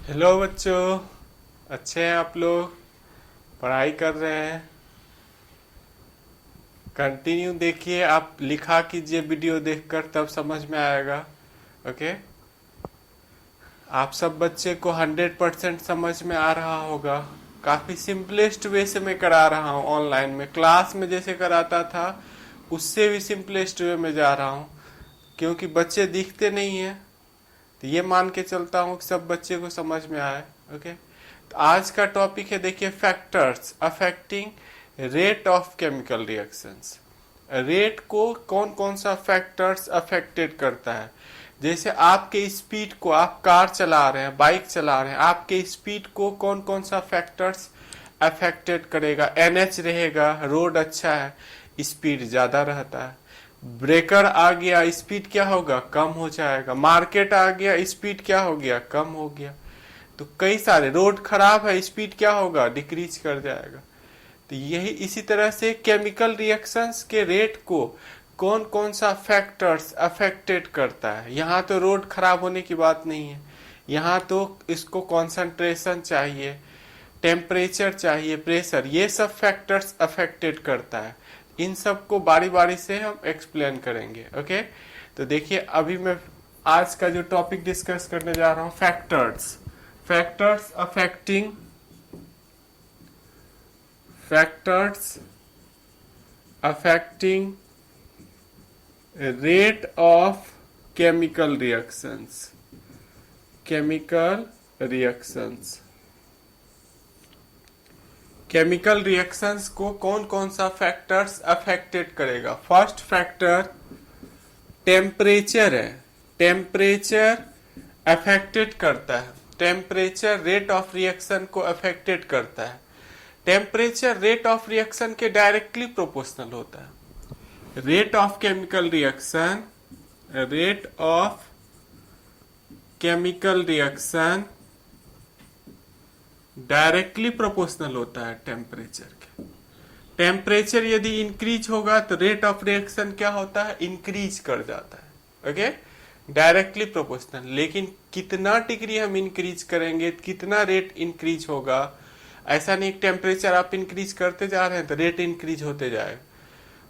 Hello बच्चों। अच्छे हैं आप लोग? पढ़ाई कर रहे हैं? कंटिन्यू देखिए, आप लिखा कीजिए वीडियो देखकर, तब समझ में आएगा। ओके। आप सब बच्चे को 100% समझ में आ रहा होगा। काफ़ी सिंपलेस्ट वे से मैं करा रहा हूँ। ऑनलाइन में क्लास में जैसे कराता था उससे भी सिंपलेस्ट वे में जा रहा हूँ, क्योंकि बच्चे दिखते नहीं हैं। तो ये मान के चलता हूँ कि सब बच्चे को समझ में आए। ओके। तो आज का टॉपिक है, देखिए, factors affecting rate of chemical reactions. Rate को कौन कौन सा फैक्टर्स अफेक्टेड करता है। जैसे आपके स्पीड को, आप कार चला रहे हैं, बाइक चला रहे हैं, आपके स्पीड को कौन कौन सा फैक्टर्स अफेक्टेड करेगा। एनएच रहेगा, रोड अच्छा है, स्पीड ज्यादा रहता है। ब्रेकर आ गया, स्पीड क्या होगा, कम हो जाएगा। मार्केट आ गया, स्पीड क्या हो गया, कम हो गया। तो कई सारे, रोड खराब है, स्पीड क्या होगा, डिक्रीज कर जाएगा। तो यही इसी तरह से केमिकल रिएक्शंस के रेट को कौन कौन सा फैक्टर्स अफेक्टेड करता है। यहाँ तो रोड खराब होने की बात नहीं है, यहाँ तो इसको कंसंट्रेशन चाहिए, टेम्परेचर चाहिए, प्रेशर, ये सब फैक्टर्स अफेक्टेड करता है। इन सब को बारी बारी से हम एक्सप्लेन करेंगे। ओके। तो देखिए, अभी मैं आज का जो टॉपिक डिस्कस करने जा रहा हूँ, factors factors affecting factors affecting rate of chemical reactions. Chemical reactions chemical reactions को कौन कौन सा फैक्टर्स अफेक्टेड करेगा। फर्स्ट फैक्टर टेम्परेचर है। टेम्परेचर अफेक्टेड करता है। टेम्परेचर रेट ऑफ रिएक्शन को अफेक्टेड करता है। टेम्परेचर रेट ऑफ रिएक्शन के डायरेक्टली प्रोपोर्शनल होता है। Rate of chemical reaction, rate of chemical reaction directly proportional होता है टेम्परेचर के। टेम्परेचर यदि इंक्रीज होगा तो रेट ऑफ रिएक्शन क्या होता है, इंक्रीज कर जाता है। Okay, directly proportional. लेकिन कितना डिग्री हम इंक्रीज करेंगे, कितना रेट इंक्रीज होगा, ऐसा नहीं टेम्परेचर आप इंक्रीज करते जा रहे हैं तो रेट इंक्रीज होते जाएगा।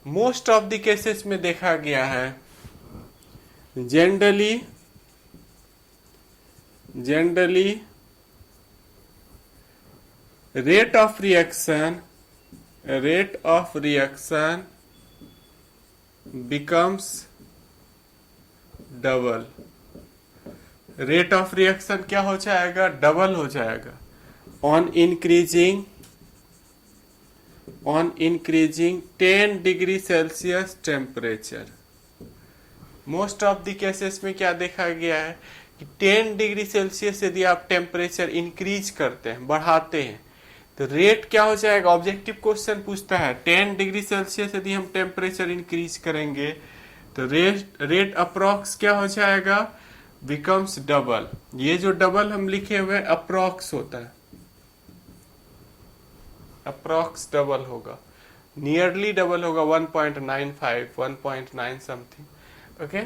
मोस्ट ऑफ द केसेस में देखा गया है, generally rate of reaction becomes double. Rate of reaction क्या हो जाएगा, डबल हो जाएगा on increasing 10 degree Celsius temperature. Most of the cases में क्या देखा गया है कि 10 डिग्री सेल्सियस यदि आप टेम्परेचर इंक्रीज करते हैं, बढ़ाते हैं, तो रेट क्या हो जाएगा। ऑब्जेक्टिव क्वेश्चन पूछता है 10 डिग्री सेल्सियस यदि हम टेम्परेचर इंक्रीज करेंगे तो रेट अप्रोक्स क्या हो जाएगा, बिकम्स डबल। ये जो डबल हम लिखे हुए अप्रोक्स होता है, अप्रोक्स डबल होगा, नियरली डबल होगा, 1.95 1.9 something. Okay,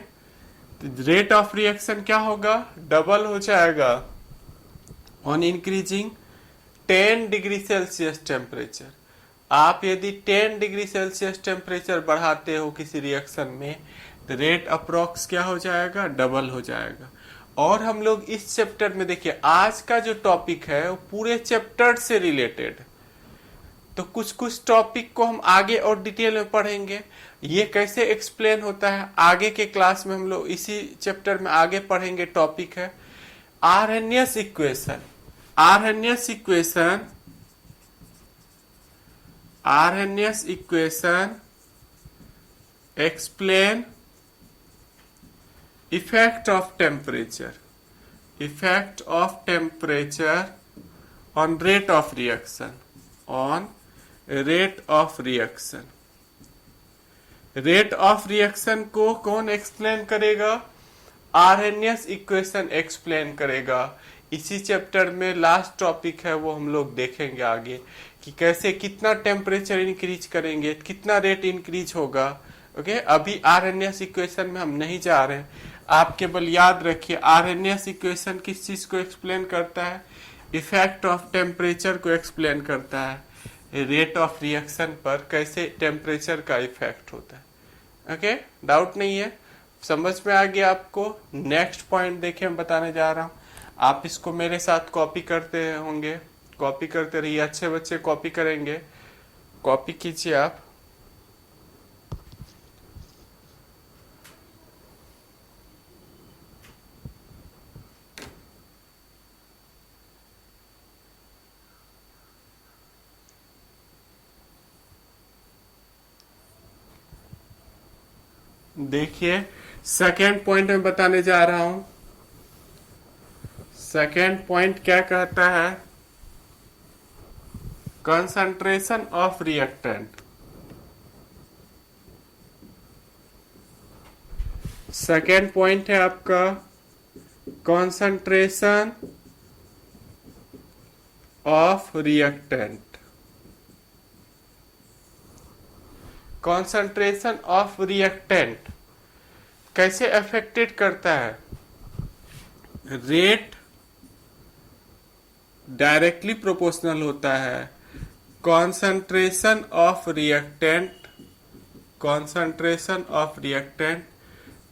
rate of reaction क्या होगा, डबल हो जाएगा on increasing 10 degree Celsius temperature. आप यदि 10 डिग्री सेल्सियस टेम्परेचर बढ़ाते हो किसी रिएक्शन में तो रेट अप्रोक्स क्या हो जाएगा, डबल हो जाएगा। और हम लोग इस चैप्टर में, देखिए आज का जो टॉपिक है वो पूरे चैप्टर से रिलेटेड, तो कुछ कुछ टॉपिक को हम आगे और डिटेल में पढ़ेंगे। ये कैसे एक्सप्लेन होता है आगे के क्लास में हम लोग इसी चैप्टर में आगे पढ़ेंगे। टॉपिक है RNS equation. RNS equation explain effect of temperature on rate of reaction, rate of reaction को कौन एक्सप्लेन करेगा, आरएनएस इक्वेशन एक्सप्लेन करेगा। इसी चैप्टर में लास्ट टॉपिक है वो हम लोग देखेंगे आगे कि कैसे, कितना टेम्परेचर इंक्रीज करेंगे, कितना रेट इंक्रीज होगा। ओके, अभी आरएनएस इक्वेशन में हम नहीं जा रहे हैं, आप केवल याद रखिए आरएनएस इक्वेशन किस चीज को एक्सप्लेन करता है, इफेक्ट ऑफ टेम्परेचर को एक्सप्लेन करता है, रेट ऑफ रिएक्शन पर कैसे टेम्परेचर का इफेक्ट होता है। ओके, डाउट नहीं है, समझ में आ गया आपको। नेक्स्ट पॉइंट देखिए मैं बताने जा रहा हूं, आप इसको मेरे साथ कॉपी करते होंगे, कॉपी करते रहिए, अच्छे बच्चे कॉपी करेंगे, कॉपी कीजिए आप। देखिए सेकेंड पॉइंट में बताने जा रहा हूं। सेकेंड पॉइंट क्या कहता है, concentration of reactant. Second point है आपका concentration of reactant. Concentration of reactant कैसे अफेक्टेड करता है, रेट डायरेक्टली प्रोपोर्शनल होता है concentration of reactant, concentration of reactant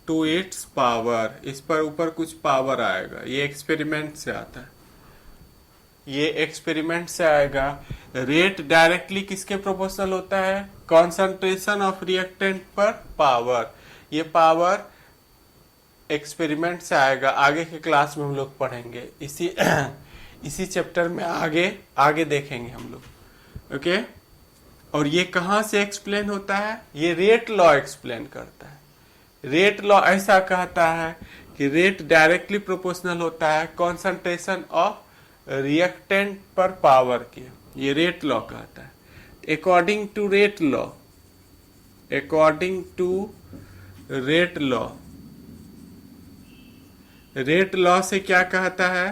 to its power. इस पर ऊपर कुछ पावर आएगा, ये एक्सपेरिमेंट से आता है, ये एक्सपेरिमेंट से आएगा। रेट डायरेक्टली किसके प्रोपोर्शनल होता है, कंसंट्रेशन ऑफ रिएक्टेंट पर पावर। ये पावर एक्सपेरिमेंट से आएगा, आगे के क्लास में हम लोग पढ़ेंगे, इसी चैप्टर में आगे देखेंगे हम लोग। ओके, और ये कहां से एक्सप्लेन होता है, ये रेट लॉ एक्सप्लेन करता है। रेट लॉ ऐसा कहता है कि रेट डायरेक्टली प्रोपोर्शनल होता है कंसंट्रेशन ऑफ रिएक्टेंट पर पावर के, ये रेट लॉ कहता है। According to rate law, according to rate law, rate law से क्या कहता है,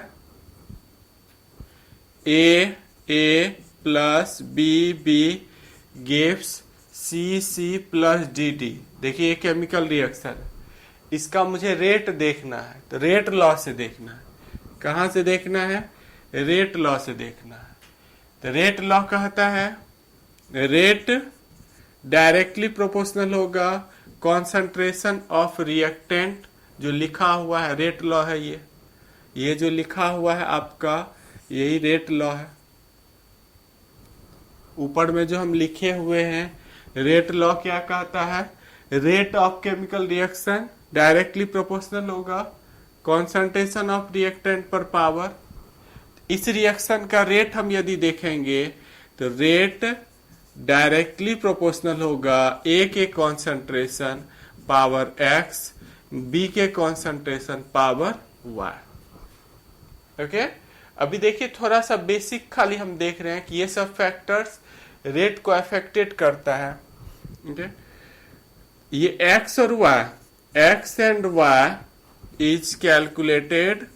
A plus B gives C plus D. देखिए ये केमिकल रिएक्शन है, इसका मुझे रेट देखना है, तो रेट लॉ से देखना है। कहां से देखना है, रेट लॉ से देखना है। तो रेट लॉ कहता है रेट डायरेक्टली प्रोपोर्शनल होगा कॉन्सेंट्रेशन ऑफ रिएक्टेंट, जो लिखा हुआ है रेट लॉ है, ये जो लिखा हुआ है आपका यही रेट लॉ है। ऊपर में जो हम लिखे हुए हैं रेट लॉ क्या कहता है, rate of chemical reaction directly proportional होगा कॉन्सेंट्रेशन ऑफ रिएक्टेंट पर पावर। इस रिएक्शन का रेट हम यदि देखेंगे तो रेट डायरेक्टली प्रोपोर्शनल होगा ए के कॉन्सेंट्रेशन पावर एक्स, बी के कॉन्सेंट्रेशन पावर वाई। ओके, अभी देखिए थोड़ा सा बेसिक खाली हम देख रहे हैं कि ये सब फैक्टर्स रेट को अफेक्टेड करता है। ओके, ये एक्स और y, x and y is calculated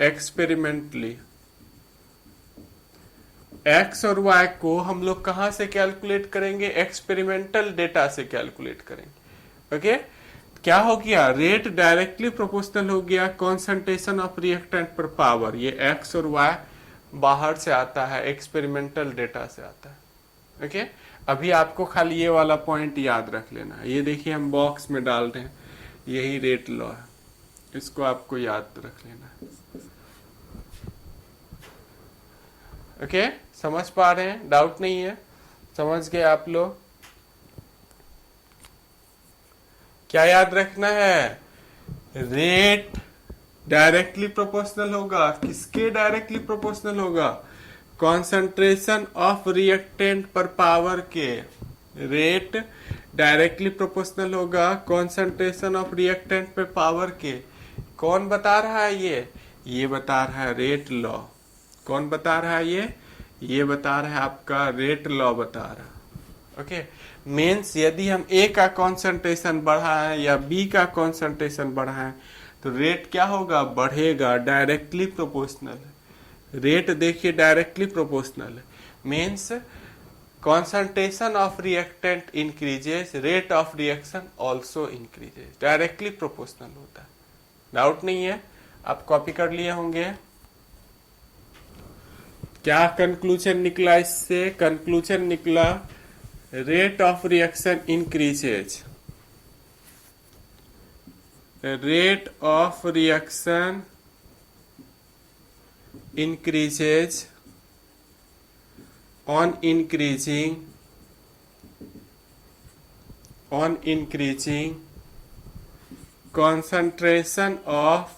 experimentally. X और वाई को हम लोग कहां से कैलकुलेट करेंगे, एक्सपेरिमेंटल डेटा से कैलकुलेट करेंगे। ओके, क्या हो गया, रेट डायरेक्टली प्रोपोर्शनल हो गया कॉन्सेंट्रेशन ऑफ रिएक्टेंट पर पावर। ये एक्स और वाई बाहर से आता है, एक्सपेरिमेंटल डेटा से आता है। ओके, अभी आपको खाली ये वाला पॉइंट याद रख लेना है। ये देखिए हम बॉक्स में डाल रहे हैं, यही रेट लॉ है, इसको आपको याद रख लेना है। ओके, समझ पा रहे हैं, डाउट नहीं है, समझ गए आप लोग। क्या याद रखना है, रेट डायरेक्टली प्रोपोर्शनल होगा, किसके डायरेक्टली प्रोपोर्शनल होगा, कॉन्सेंट्रेशन ऑफ रिएक्टेंट पर पावर के। रेट डायरेक्टली प्रोपोर्शनल होगा कॉन्सेंट्रेशन ऑफ रिएक्टेंट पर पावर के। कौन बता रहा है ये बता रहा है रेट लॉ। कौन बता रहा है ये बता रहा है आपका रेट लॉ बता रहा है। ओके, मीन्स यदि हम ए का कॉन्सेंट्रेशन बढ़ाएं या बी का कॉन्सेंट्रेशन बढ़ाएं तो रेट क्या होगा, बढ़ेगा, डायरेक्टली प्रोपोर्शनल। रेट देखिए directly proportional means concentration of reactant increases, rate of reaction also increases. Directly proportional होता है, डाउट नहीं है, आप कॉपी कर लिए होंगे। क्या कंक्लूजन निकला इससे? कंक्लूजन निकला rate of reaction increases, rate of reaction increases on increasing concentration of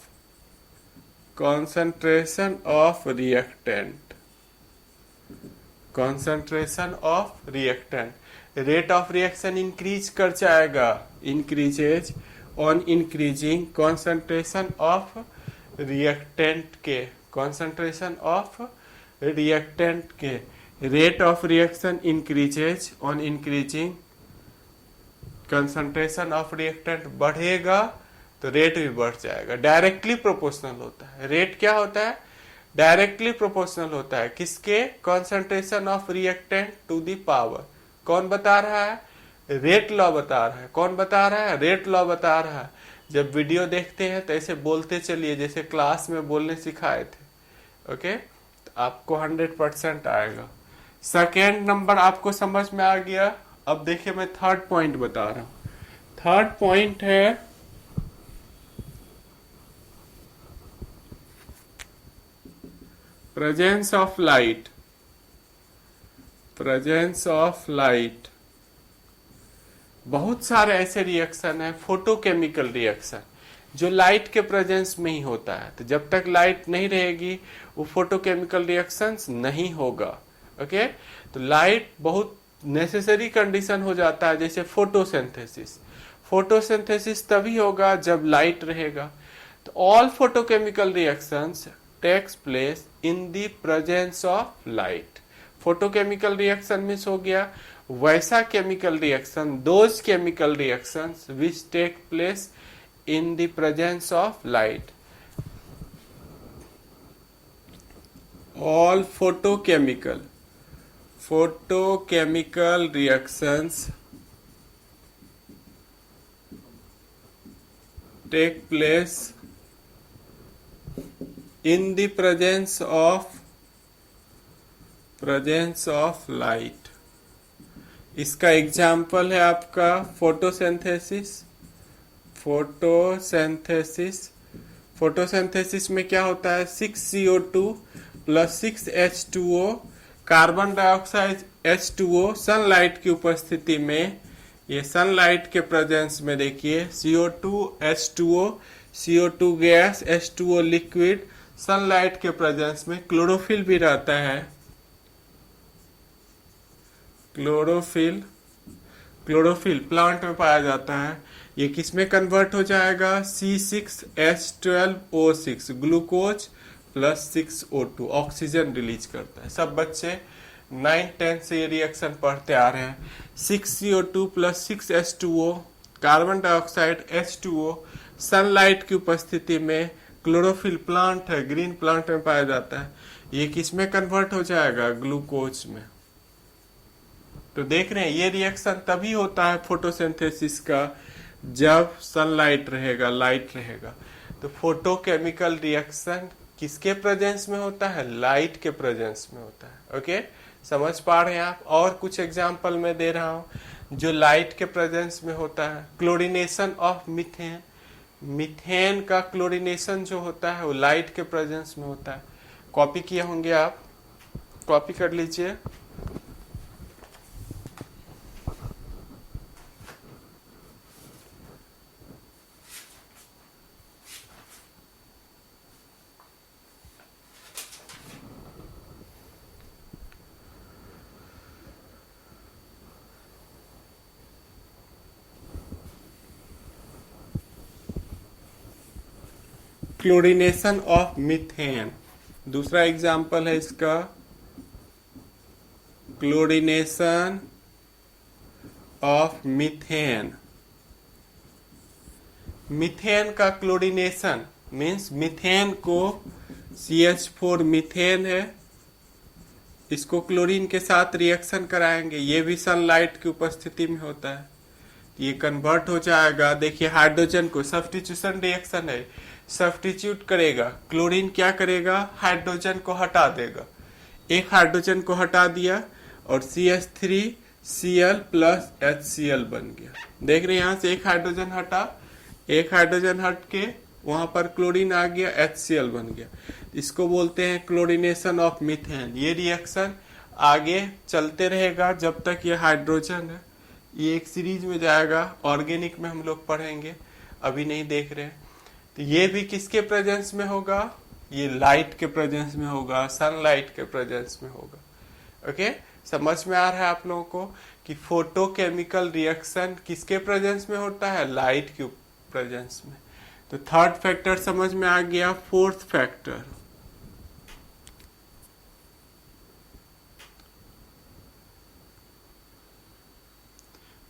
reactant, rate of reaction increase कर जाएगा, increases on increasing concentration of reactant के, concentration of reactant के, rate of reaction increases on increasing concentration of reactant बढ़ेगा तो rate भी बढ़ जाएगा। Directly proportional होता है। रेट क्या होता है? डायरेक्टली प्रोपोर्शनल होता है किसके? concentration of reactant to the power। कौन बता रहा है? रेट लॉ बता रहा है। कौन बता रहा है? रेट लॉ बता रहा है। जब वीडियो देखते हैं तो ऐसे बोलते चलिए जैसे क्लास में बोलने सिखाए थे, ओके, तो आपको 100% आएगा। सेकेंड नंबर आपको समझ में आ गया। अब देखिए मैं थर्ड पॉइंट बता रहा हूं। थर्ड पॉइंट है presence of light. Presence of light, बहुत सारे ऐसे रिएक्शन है, फोटोकेमिकल रिएक्शन, जो लाइट के प्रेजेंस में ही होता है। तो जब तक लाइट नहीं रहेगी वो फोटोकेमिकल रिएक्शंस नहीं होगा। ओके, तो लाइट बहुत नेसेसरी कंडीशन हो जाता है, जैसे फोटोसिंथेसिस। फोटोसिंथेसिस तभी होगा जब लाइट रहेगा। तो all photochemical reactions takes place in the presence of light. Photochemical reaction miss हो गया, वैसा chemical reaction, those chemical reactions which take place in the presence of light, all photochemical reactions take place in the presence of light। इसका example है आपका photosynthesis. Photosynthesis में क्या होता है? 6CO2 plus 6H2O, carbon dioxide H2O sunlight की उपस्थिति में, ये सनलाइट के प्रेजेंस में देखिए CO2 H2O, CO2 gas, H2O liquid, sunlight के प्रेजेंस में क्लोरोफिल भी रहता है। क्लोरोफिल प्लांट में पाया जाता है। ये किसमें कन्वर्ट हो जाएगा? C6H12O6, glucose plus 6O2, oxygen release करता है। सब बच्चे 9-10 से ये रिएक्शन पढ़ते आ रहे हैं। 6CO2 plus 6H2O, carbon dioxide H2O, sunlight की उपस्थिति में, क्लोरोफिल प्लांट है, ग्रीन प्लांट में पाया जाता है। ये किसमें कन्वर्ट हो जाएगा? ग्लूकोज में। तो देख रहे हैं ये रिएक्शन तभी होता है फोटोसिंथेसिस का जब सनलाइट रहेगा, लाइट रहेगा। तो फोटोकेमिकल रिएक्शन किसके प्रेजेंस में होता है? लाइट के प्रेजेंस में होता है। ओके, समझ पा रहे हैं आप? और कुछ एग्जांपल मैं दे रहा हूं जो लाइट के प्रेजेंस में होता है। क्लोरीनेशन ऑफ मीथेन, मीथेन का क्लोरीनेशन जो होता है वो लाइट के प्रेजेंस में होता है। कॉपी किए होंगे आप, कॉपी कर लीजिए। क्लोरीनेशन ऑफ मीथेन, दूसरा एग्जाम्पल है इसका, क्लोरीनेशन ऑफ मीथेन। मीथेन का क्लोरीनेशन मीन्स मीथेन को CH4 मीथेन है, इसको क्लोरीन के साथ रिएक्शन कराएंगे, ये भी सनलाइट की उपस्थिति में होता है, ये कन्वर्ट हो जाएगा। देखिए हाइड्रोजन को, सब्स्टिट्यूशन रिएक्शन है, सब्स्टिट्यूट करेगा, क्लोरीन क्या करेगा, हाइड्रोजन को हटा देगा, एक हाइड्रोजन को हटा दिया और CH3Cl प्लस HCl बन गया। देख रहे हैं यहां से एक हाइड्रोजन हटा, एक हाइड्रोजन हट के वहां पर क्लोरीन आ गया, HCl बन गया। इसको बोलते हैं क्लोरीनेशन ऑफ मीथेन। ये रिएक्शन आगे चलते रहेगा जब तक ये हाइड्रोजन है, ये एक सीरीज में जाएगा, ऑर्गेनिक में हम लोग पढ़ेंगे, अभी नहीं देख रहे हैं। तो ये भी किसके प्रेजेंस में होगा, ये लाइट के प्रेजेंस में होगा, सनलाइट के प्रेजेंस में होगा। ओके, समझ में आ रहा है आप लोगों को कि फोटोकेमिकल रिएक्शन किसके प्रेजेंस में होता है, लाइट के प्रेजेंस में। तो थर्ड फैक्टर समझ में आ गया। Fourth factor,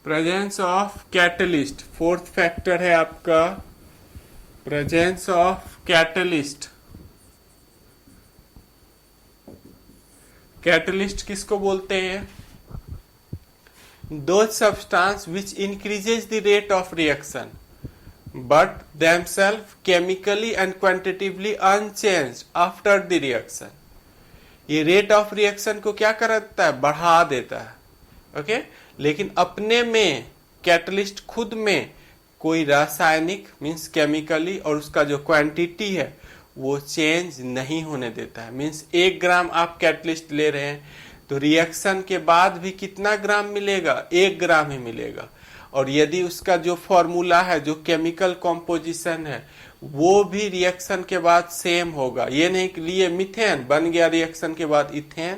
presence of catalyst. Fourth factor है आपका प्रेजेंस ऑफ कैटलिस्ट। कैटलिस्ट किसको बोलते हैं, दो substance which increases the rate of reaction but themselves chemically and quantitatively unchanged after the reaction। ये रेट ऑफ रिएक्शन को क्या करता है, बढ़ा देता है। ओके, लेकिन अपने में कैटलिस्ट खुद में कोई रासायनिक मीन्स केमिकली और उसका जो क्वांटिटी है वो चेंज नहीं होने देता है। मीन्स 1 ग्राम आप कैटलिस्ट ले रहे हैं तो रिएक्शन के बाद भी कितना ग्राम मिलेगा, 1 ग्राम ही मिलेगा। और यदि उसका जो फॉर्मूला है, जो केमिकल कॉम्पोजिशन है, वो भी रिएक्शन के बाद सेम होगा। ये नहीं कि लिए मीथेन बन गया रिएक्शन के बाद इथेन,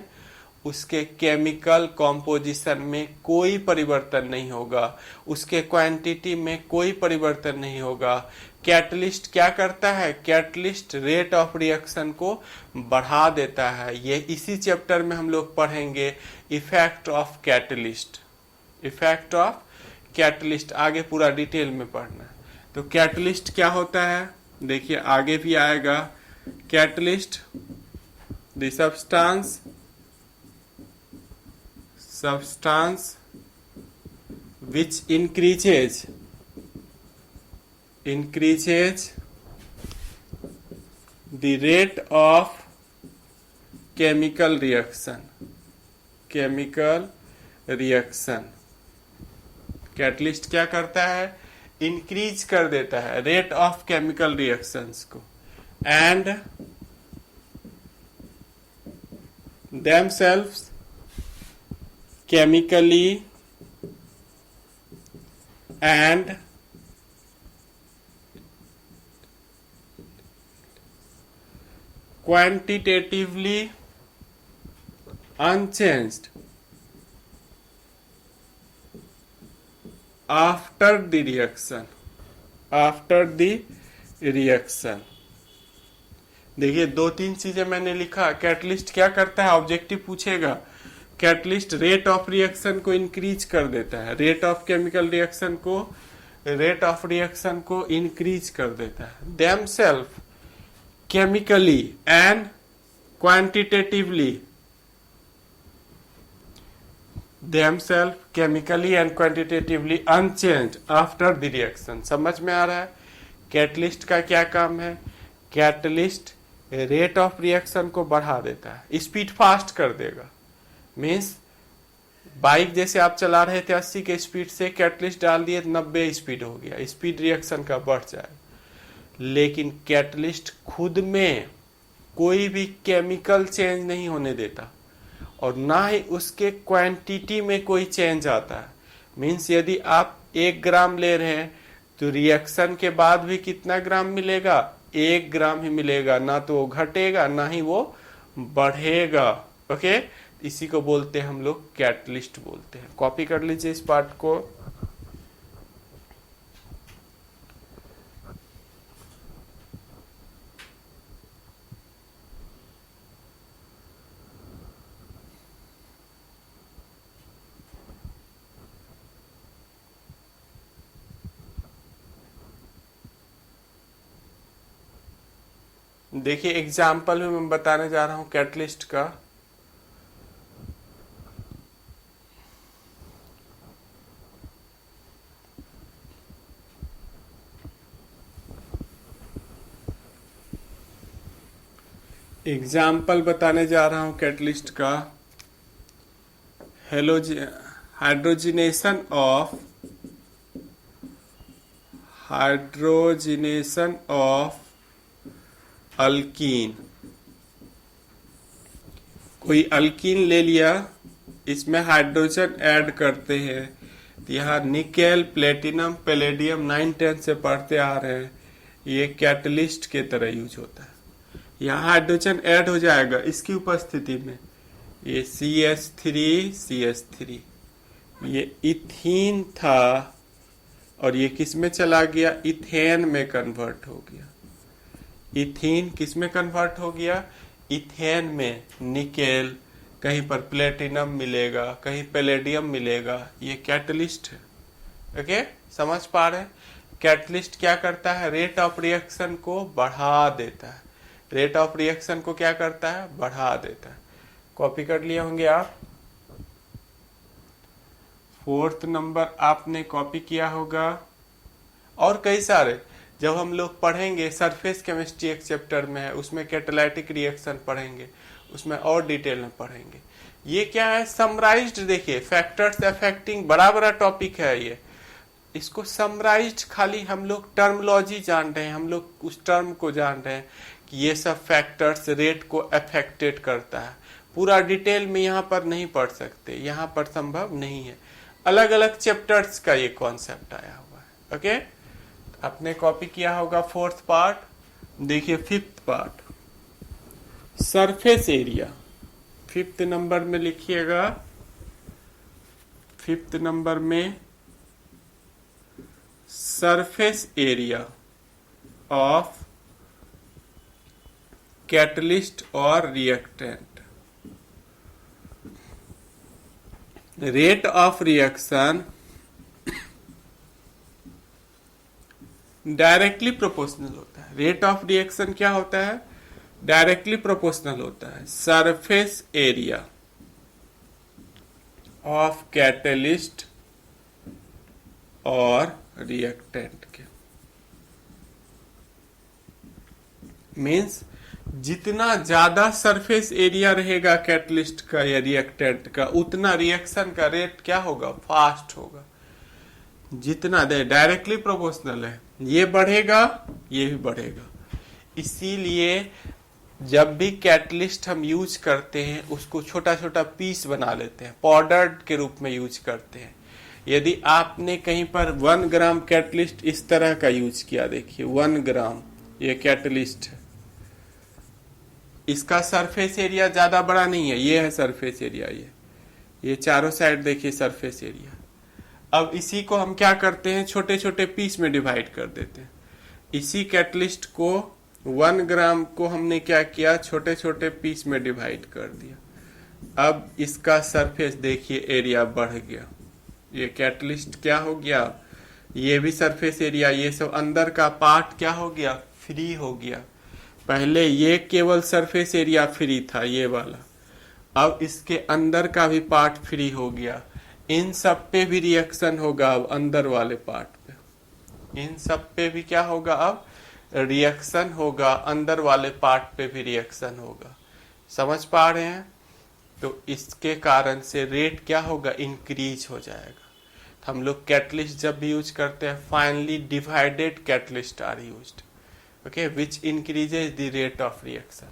उसके केमिकल कॉम्पोजिशन में कोई परिवर्तन नहीं होगा, उसके क्वांटिटी में कोई परिवर्तन नहीं होगा। कैटलिस्ट क्या करता है, कैटलिस्ट रेट ऑफ रिएक्शन को बढ़ा देता है। ये इसी चैप्टर में हम लोग पढ़ेंगे, effect of catalyst. Effect of catalyst आगे पूरा डिटेल में पढ़ना है। तो कैटलिस्ट क्या होता है, देखिए आगे भी आएगा। Catalyst the substance which increases the rate of chemical reaction। Catalyst क्या करता है, इंक्रीज कर देता है रेट ऑफ केमिकल रिएक्शंस को, and themselves chemically and quantitatively unchanged after the reaction। देखिए 2-3 चीजें मैंने लिखा। कैटलिस्ट क्या करता है, ऑब्जेक्टिव पूछेगा, कैटलिस्ट रेट ऑफ रिएक्शन को इंक्रीज कर देता है, रेट ऑफ रिएक्शन को इंक्रीज कर देता है। Themselves chemically and quantitatively unchanged after the reaction. समझ में आ रहा है कैटलिस्ट का क्या काम है, कैटलिस्ट रेट ऑफ रिएक्शन को बढ़ा देता है, स्पीड फास्ट कर देगा। मीन्स बाइक जैसे आप चला रहे थे 80 के स्पीड से, कैटलिस्ट डाल दिए 90 स्पीड हो गया, स्पीड रिएक्शन का बढ़ जाए। लेकिन कैटलिस्ट खुद में कोई भी केमिकल चेंज नहीं होने देता और ना ही उसके क्वांटिटी में कोई चेंज आता है। मीन्स यदि आप 1 ग्राम ले रहे हैं तो रिएक्शन के बाद भी कितना ग्राम मिलेगा, 1 ग्राम ही मिलेगा, ना तो वो घटेगा ना ही वो बढ़ेगा। ओके, इसी को बोलते हैं हम लोग कैटलिस्ट बोलते हैं। कॉपी कर लीजिए इस पार्ट को। देखिए एग्जाम्पल में मैं बताने जा रहा हूं कैटलिस्ट का। एग्जाम्पल बताने जा रहा हूं कैटलिस्ट का। Hydrogenation of alkyne. कोई अल्कीन ले लिया, इसमें हाइड्रोजन ऐड करते हैं, तो यहाँ निकेल, प्लेटिनम, पैलेडियम 9-10 से पढ़ते आ रहे हैं, ये कैटलिस्ट के तरह यूज होता है। यहाँ हाइड्रोजन ऐड हो जाएगा इसकी उपस्थिति में, ये CH3 ये इथीन था और ये किस में चला गया, इथेन में कन्वर्ट हो गया। इथीन किस में कन्वर्ट हो गया, इथेन में। निकेल, कहीं पर प्लेटिनम मिलेगा, कहीं पैलेडियम मिलेगा, ये कैटलिस्ट है। ओके, समझ पा रहे हैं? कैटलिस्ट क्या करता है, रेट ऑफ रिएक्शन को बढ़ा देता है। रेट ऑफ रिएक्शन को क्या करता है, बढ़ा देता है। कॉपी कर लिए होंगे आप, 4th नंबर आपने कॉपी किया होगा। और कई सारे जब हम लोग पढ़ेंगे, सरफेस केमिस्ट्री एक चैप्टर में है, उसमें कैटालाइटिक रिएक्शन पढ़ेंगे, उसमें और डिटेल में पढ़ेंगे। ये क्या है, समराइज्ड। देखिए, फैक्टर्स अफेक्टिंग बड़ा बड़ा टॉपिक है ये, इसको समराइज्ड खाली हम लोग टर्मोलॉजी जान रहे हैं, हम लोग उस टर्म को जान रहे हैं कि ये सब फैक्टर्स रेट को अफेक्टेड करता है। पूरा डिटेल में यहाँ पर नहीं पढ़ सकते, यहाँ पर संभव नहीं है। अलग अलग चैप्टर्स का ये कॉन्सेप्ट आया हुआ है। ओके, आपने कॉपी किया होगा 4th पार्ट। देखिए 5th part, surface area. 5th number में लिखिएगा, 5th नंबर में सरफेस एरिया ऑफ कैटलिस्ट और reactant. Rate of reaction directly proportional होता है। रेट ऑफ रिएक्शन क्या होता है, डायरेक्टली प्रोपोर्शनल होता है सरफेस एरिया ऑफ कैटलिस्ट और रिएक्टेंट के। मीन्स जितना ज्यादा सरफेस एरिया रहेगा कैटलिस्ट का या रिएक्टेंट का, उतना रिएक्शन का रेट क्या होगा, फास्ट होगा। जितना दे डायरेक्टली प्रोपोर्शनल है, ये बढ़ेगा ये भी बढ़ेगा। इसीलिए जब भी कैटलिस्ट हम यूज करते हैं, उसको छोटा छोटा पीस बना लेते हैं, पाउडर के रूप में यूज करते हैं। यदि आपने कहीं पर 1 ग्राम कैटलिस्ट इस तरह का यूज किया, देखिए 1 ग्राम ये कैटलिस्ट है, इसका सरफेस एरिया ज्यादा बड़ा नहीं है, ये है सरफेस एरिया, ये चारों साइड देखिए सरफेस एरिया। अब इसी को हम क्या करते हैं, छोटे छोटे पीस में डिवाइड कर देते हैं। इसी कैटलिस्ट को 1 ग्राम को हमने क्या किया, छोटे छोटे पीस में डिवाइड कर दिया। अब इसका सरफेस देखिए एरिया बढ़ गया, ये कैटलिस्ट क्या हो गया, ये भी सरफेस एरिया, ये सब अंदर का पार्ट क्या हो गया, फ्री हो गया। पहले ये केवल सरफेस एरिया फ्री था, ये वाला, अब इसके अंदर का भी पार्ट फ्री हो गया। इन सब पे भी रिएक्शन होगा अब, अंदर वाले पार्ट पे इन सब पे भी क्या होगा, अब रिएक्शन होगा, अंदर वाले पार्ट पे भी रिएक्शन होगा। समझ पा रहे हैं? तो इसके कारण से रेट क्या होगा, इंक्रीज हो जाएगा। हम लोग कैटलिस्ट जब भी यूज करते हैं, finely divided catalyst are used, okay, which increases the rate of reaction.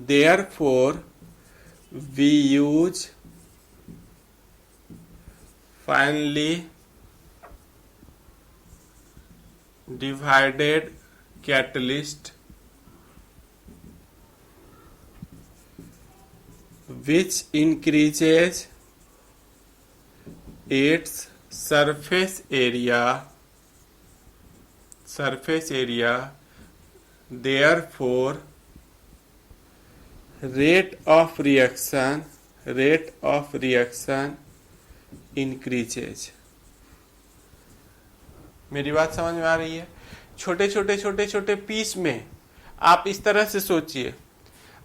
Therefore, we use finely divided catalyst which increases its surface area, therefore rate of reaction increases। मेरी बात समझ में आ रही है? छोटे छोटे पीस में आप इस तरह से सोचिए।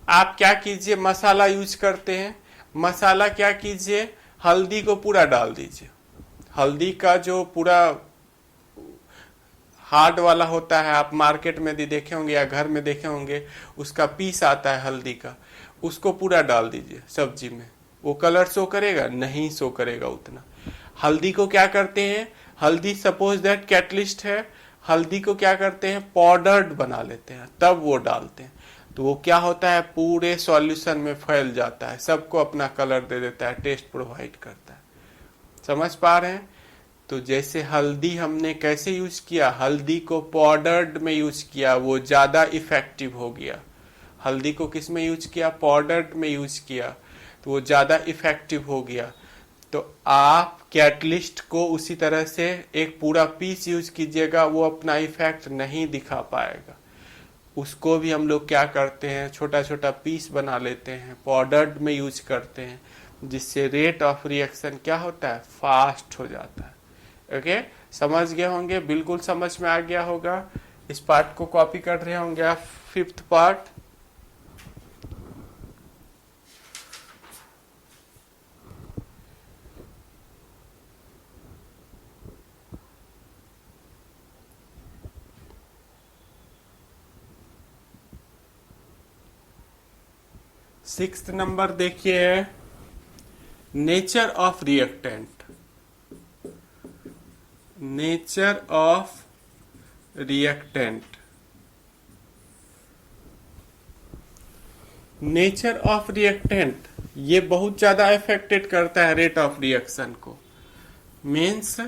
आप क्या कीजिए, मसाला यूज करते हैं, मसाला क्या कीजिए, हल्दी को पूरा डाल दीजिए। हल्दी का जो पूरा हार्ड वाला होता है, आप मार्केट में भी देखे होंगे या घर में देखे होंगे, उसका पीस आता है हल्दी का, उसको पूरा डाल दीजिए सब्जी में। वो कलर शो करेगा? नहीं शो करेगा उतना। हल्दी को क्या करते हैं, हल्दी सपोज दैट कैटलिस्ट है, हल्दी को क्या करते हैं, पाउडर्ड बना लेते हैं, तब वो डालते हैं। तो वो क्या होता है, पूरे सॉल्यूशन में फैल जाता है, सबको अपना कलर दे देता है, टेस्ट प्रोवाइड करता है। समझ पा रहे हैं? तो जैसे हल्दी हमने कैसे यूज किया, हल्दी को पाउडर्ड में यूज किया, वो ज्यादा इफेक्टिव हो गया। हल्दी को किस में यूज किया, पाउडर्ड में यूज किया, तो वो ज्यादा इफेक्टिव हो गया। तो आप कैटलिस्ट को उसी तरह से एक पूरा पीस यूज कीजिएगा, वो अपना इफेक्ट नहीं दिखा पाएगा। उसको भी हम लोग क्या करते हैं, छोटा छोटा पीस बना लेते हैं, पाउडर्ड में यूज करते हैं, जिससे रेट ऑफ रिएक्शन क्या होता है, फास्ट हो जाता है। ओके, समझ गए होंगे, बिल्कुल समझ में आ गया होगा। इस पार्ट को कॉपी कर रहे होंगे आप, 5th पार्ट। सिक्स्थ नंबर देखिए, nature of reactant. Nature of reactant. Nature of reactant ये बहुत ज्यादा इफेक्टेड करता है रेट ऑफ रिएक्शन को। मीन्स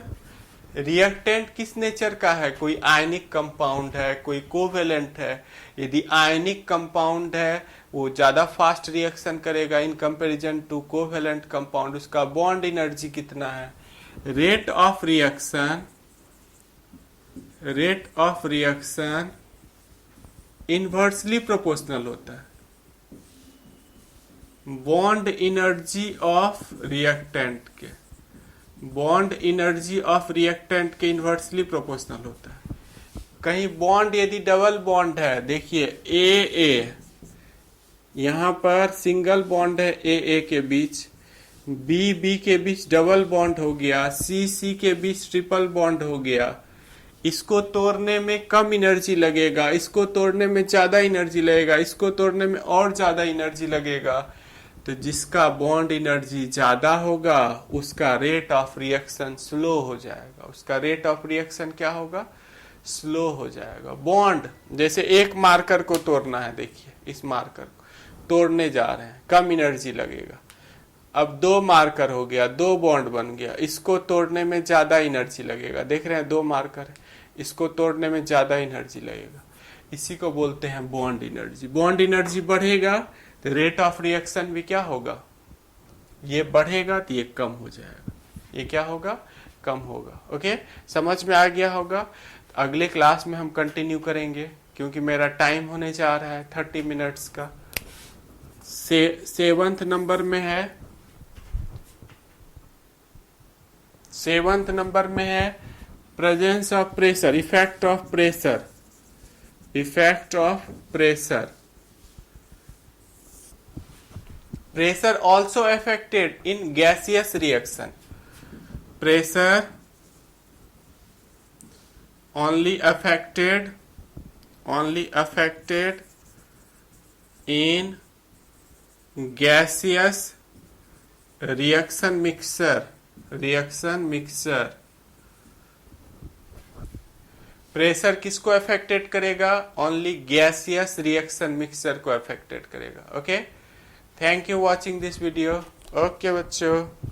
रिएक्टेंट किस नेचर का है, कोई आयनिक कंपाउंड है, कोई कोवेलेंट है। यदि आयनिक कंपाउंड है वो ज्यादा फास्ट रिएक्शन करेगा in comparison to covalent compound. उसका बॉन्ड एनर्जी कितना है, rate of reaction, rate of reaction inversely proportional होता है बॉन्ड एनर्जी ऑफ रिएक्टेंट के, बॉन्ड एनर्जी ऑफ रिएक्टेंट के इनवर्सली प्रोपोर्शनल होता है। कहीं बॉन्ड यदि डबल बॉन्ड है, देखिए ए ए, यहां पर सिंगल बॉन्ड है ए ए के बीच, बी बी के बीच डबल बॉन्ड हो गया, सी सी के बीच ट्रिपल बॉन्ड हो गया। इसको तोड़ने में कम एनर्जी लगेगा, इसको तोड़ने में ज्यादा एनर्जी लगेगा, इसको तोड़ने में और ज्यादा एनर्जी लगेगा। तो जिसका बॉन्ड एनर्जी ज्यादा होगा उसका रेट ऑफ रिएक्शन स्लो हो जाएगा। उसका रेट ऑफ रिएक्शन क्या होगा, स्लो हो जाएगा। बॉन्ड जैसे एक मार्कर को तोड़ना है, देखिए इस मार्कर को तोड़ने जा रहे हैं, कम एनर्जी लगेगा। अब 2 मार्कर हो गया, 2 बॉन्ड बन गया, इसको तोड़ने में ज्यादा एनर्जी लगेगा। देख रहे हैं 2 मार्कर है, इसको तोड़ने में ज्यादा एनर्जी लगेगा। इसी को बोलते हैं बॉन्ड एनर्जी। बॉन्ड एनर्जी बढ़ेगा तो रेट ऑफ रिएक्शन भी क्या होगा, ये बढ़ेगा तो ये कम हो जाएगा, ये क्या होगा, कम होगा। ओके, समझ में आ गया होगा। अगले क्लास में हम कंटिन्यू करेंगे क्योंकि मेरा टाइम होने जा रहा है 30 मिनट्स का। 7th नंबर में है, 7th नंबर में है presence of pressure, effect of pressure, effect of pressure. Pressure also affected in gaseous reaction. Pressure only affected in gaseous reaction mixture. Pressure किसको अफेक्टेड करेगा, ओनली गैसियस रिएक्शन मिक्सचर को affected करेगा। Okay, thank you watching this video. Okay बच्चों।